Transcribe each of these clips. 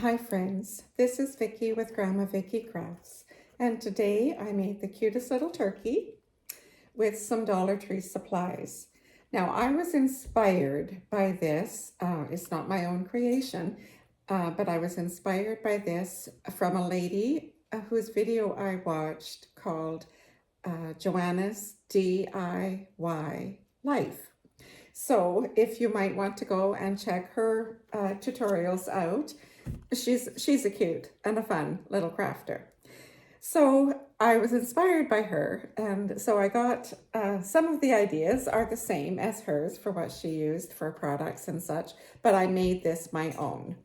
Hi friends, this is Vicki with Gramma Vicki Crafts, and today I made the cutest little turkey with some Dollar Tree supplies. Now I was inspired by this, it's not my own creation, but I was inspired by this from a lady whose video I watched called Joanna's DIY Life. So if you might want to go and check her tutorials out, she's a cute and a fun little crafter. So I was inspired by her, and so I got some of the ideas are the same as hers for what she used for products and such, but I made this my own.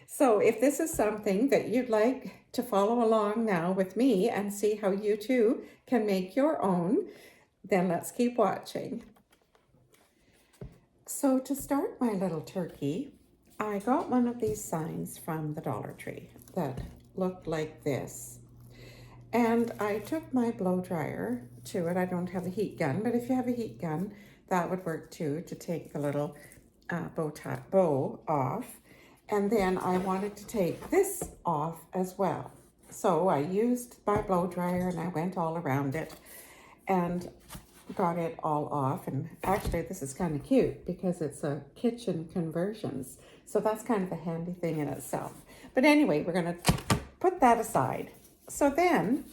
So if this is something that you'd like to follow along now with me and see how you too can make your own, then let's keep watching. So to start my little turkey, I got one of these signs from the Dollar Tree that looked like this. And I took my blow dryer to it. I don't have a heat gun, but if you have a heat gun, that would work too, to take the little bow off. And then I wanted to take this off as well. So I used my blow dryer and I went all around it and got it all off. And actually this is kind of cute because it's a kitchen conversions, so that's kind of a handy thing in itself. But anyway, we're going to put that aside. So then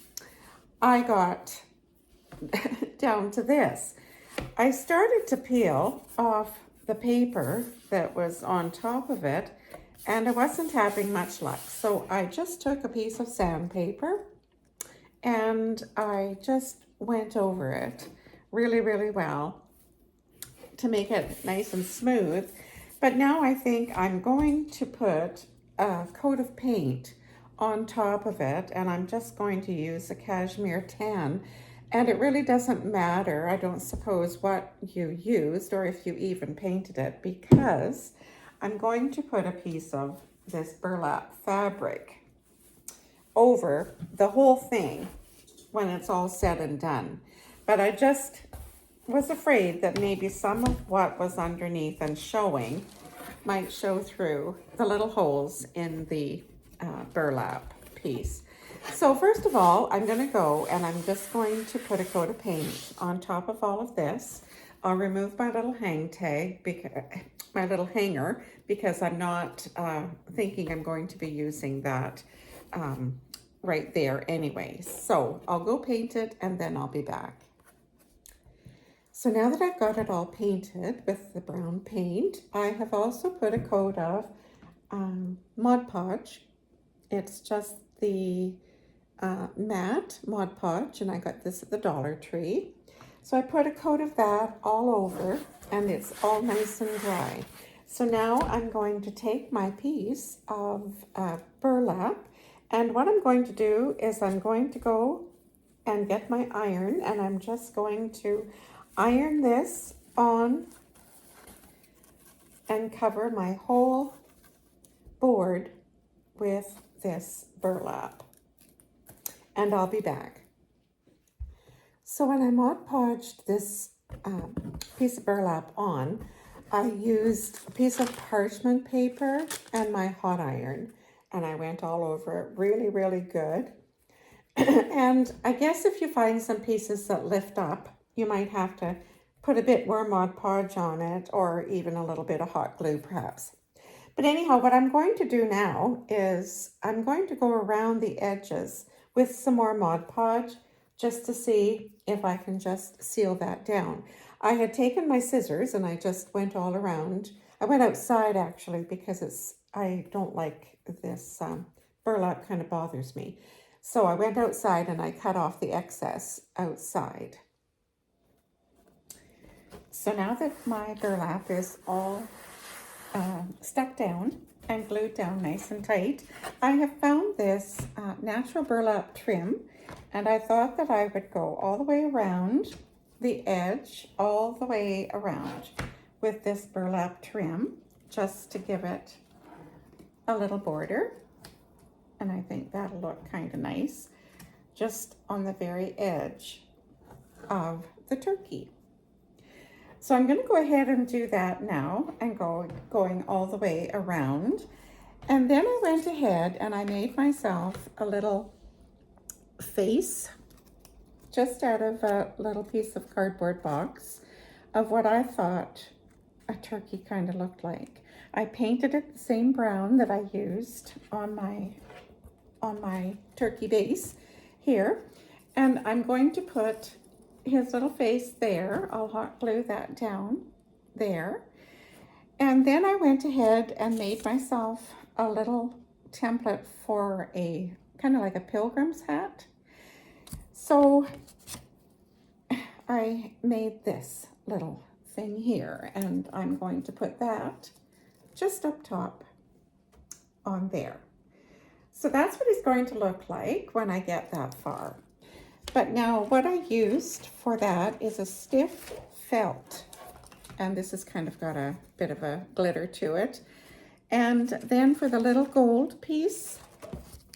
I got down to this. I started to peel off the paper that was on top of it, and I wasn't having much luck, so I just took a piece of sandpaper and I just went over it really well to make it nice and smooth. But now I think I'm going to put a coat of paint on top of it, and I'm just going to use a cashmere tan. And it really doesn't matter, I don't suppose, what you used or if you even painted it, because I'm going to put a piece of this burlap fabric over the whole thing when it's all said and done. But I just was afraid that maybe some of what was underneath and showing might show through the little holes in the burlap piece. So first of all, I'm going to go and I'm just going to put a coat of paint on top of all of this. I'll remove my little hang tag, my little hanger, because I'm not thinking I'm going to be using that right there anyway. So I'll go paint it and then I'll be back. So now that I've got it all painted with the brown paint, I have also put a coat of Mod Podge. It's just the matte Mod Podge, and I got this at the Dollar Tree. So I put a coat of that all over, and it's all nice and dry. So now I'm going to take my piece of burlap, and what I'm going to do is I'm going to go and get my iron, and I'm just going to iron this on and cover my whole board with this burlap. And I'll be back. So when I Mod Podged this piece of burlap on, I used a piece of parchment paper and my hot iron, and I went all over it really good. And I guess if you find some pieces that lift up, you might have to put a bit more Mod Podge on it, or even a little bit of hot glue perhaps. But anyhow, what I'm going to do now is I'm going to go around the edges with some more Mod Podge just to see if I can just seal that down. I had taken my scissors and I just went all around. I went outside actually because I don't like this burlap, kind of bothers me. So I went outside and I cut off the excess outside. So now that my burlap is all stuck down and glued down nice and tight, I have found this natural burlap trim, and I thought that I would go all the way around the edge, all the way around with this burlap trim, just to give it a little border. And I think that'll look kind of nice just on the very edge of the turkey. So I'm going to go ahead and do that now and going all the way around. And then I went ahead and I made myself a little face just out of a little piece of cardboard box of what I thought a turkey kind of looked like. I painted it the same brown that I used on my turkey base here. And I'm going to put his little face there. I'll hot glue that down there. And then I went ahead and made myself a little template for a kind of like a pilgrim's hat. So I made this little thing here, and I'm going to put that just up top on there. So that's what he's going to look like when I get that far. But now what I used for that is a stiff felt. And this has kind of got a bit of a glitter to it. And then for the little gold piece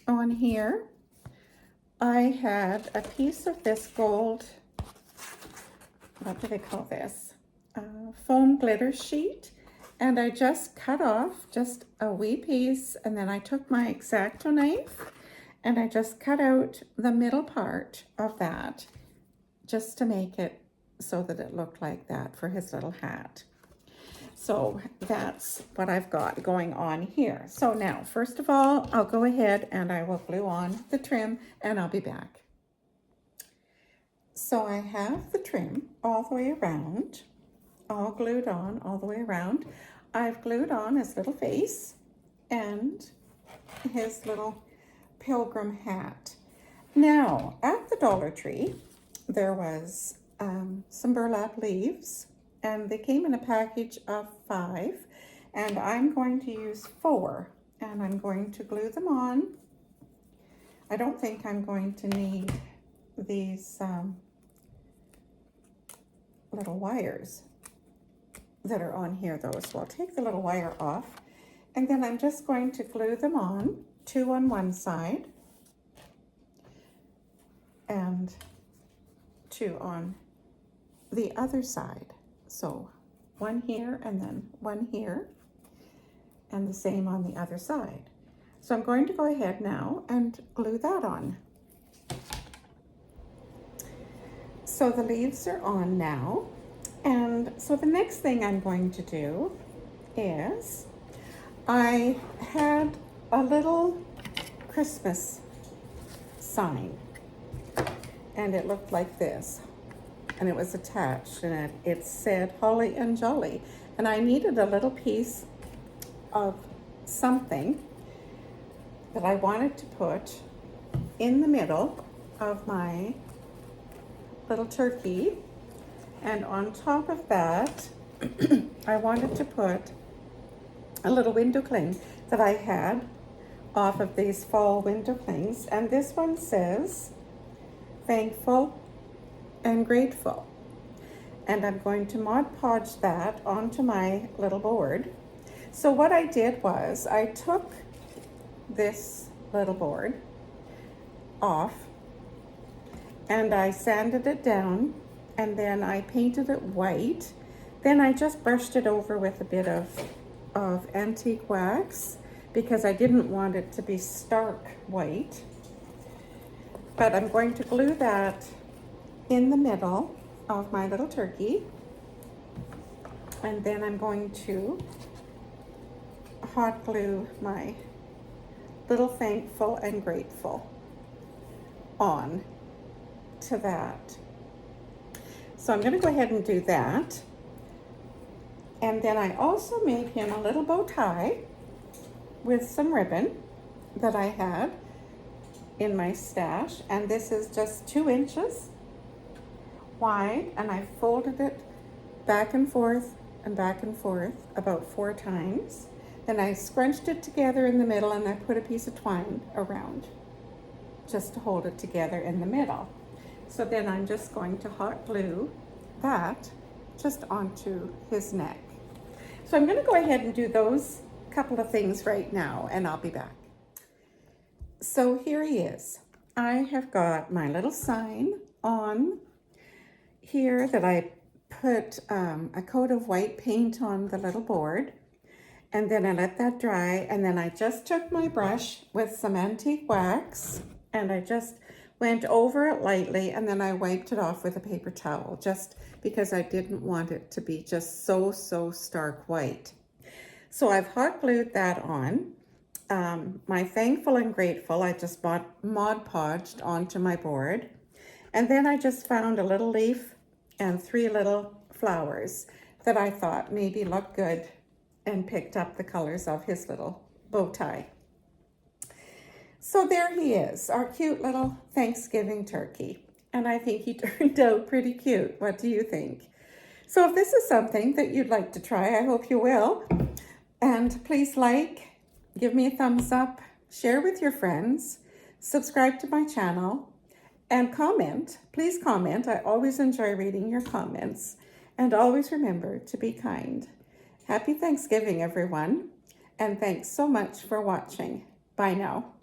on here, I had a piece of this gold, what do they call this? Foam glitter sheet. And I just cut off just a wee piece, and then I took my X-Acto knife and I just cut out the middle part of that just to make it so that it looked like that for his little hat. So that's what I've got going on here. So now, first of all, I'll go ahead and I will glue on the trim and I'll be back. So I have the trim all the way around, all glued on all the way around. I've glued on his little face and his little pilgrim hat. Now, at the Dollar Tree, there was some burlap leaves, and they came in a package of 5, and I'm going to use 4, and I'm going to glue them on. I don't think I'm going to need these little wires that are on here though, so I'll take the little wire off, and then I'm just going to glue them on, 2 on one side and 2 on the other side. So 1 here and then 1 here, and the same on the other side. So I'm going to go ahead now and glue that on. So the leaves are on now. And so the next thing I'm going to do is, I had a little Christmas sign, and it looked like this, and it was attached, and it said Holly and Jolly, and I needed a little piece of something that I wanted to put in the middle of my little turkey. And on top of that, I wanted to put a little window cling that I had off of these fall window clings. And this one says, thankful and grateful. And I'm going to Mod Podge that onto my little board. So what I did was, I took this little board off and I sanded it down, and then I painted it white. Then I just brushed it over with a bit of antique wax because I didn't want it to be stark white. But I'm going to glue that in the middle of my little turkey. And then I'm going to hot glue my little thankful and grateful on to that. So I'm going to go ahead and do that. And then I also made him a little bow tie with some ribbon that I had in my stash. And this is just 2 inches wide, and I folded it back and forth about 4 times. Then I scrunched it together in the middle, and I put a piece of twine around just to hold it together in the middle. So then I'm just going to hot glue that just onto his neck. So I'm going to go ahead and do those couple of things right now, and I'll be back. So here he is. I have got my little sign on here that I put a coat of white paint on the little board. And then I let that dry, and then I just took my brush with some antique wax and I just went over it lightly, and then I wiped it off with a paper towel just because I didn't want it to be just so stark white. So I've hot glued that on. My Thankful and Grateful, I just Mod Podged onto my board. And then I just found a little leaf and 3 little flowers that I thought maybe looked good, and picked up the colors of his little bow tie. So there he is, our cute little Thanksgiving turkey. And I think he turned out pretty cute. What do you think? So if this is something that you'd like to try, I hope you will. And please like, give me a thumbs up, share with your friends, subscribe to my channel, and comment. Please comment. I always enjoy reading your comments. And always remember to be kind. Happy Thanksgiving, everyone. And thanks so much for watching. Bye now.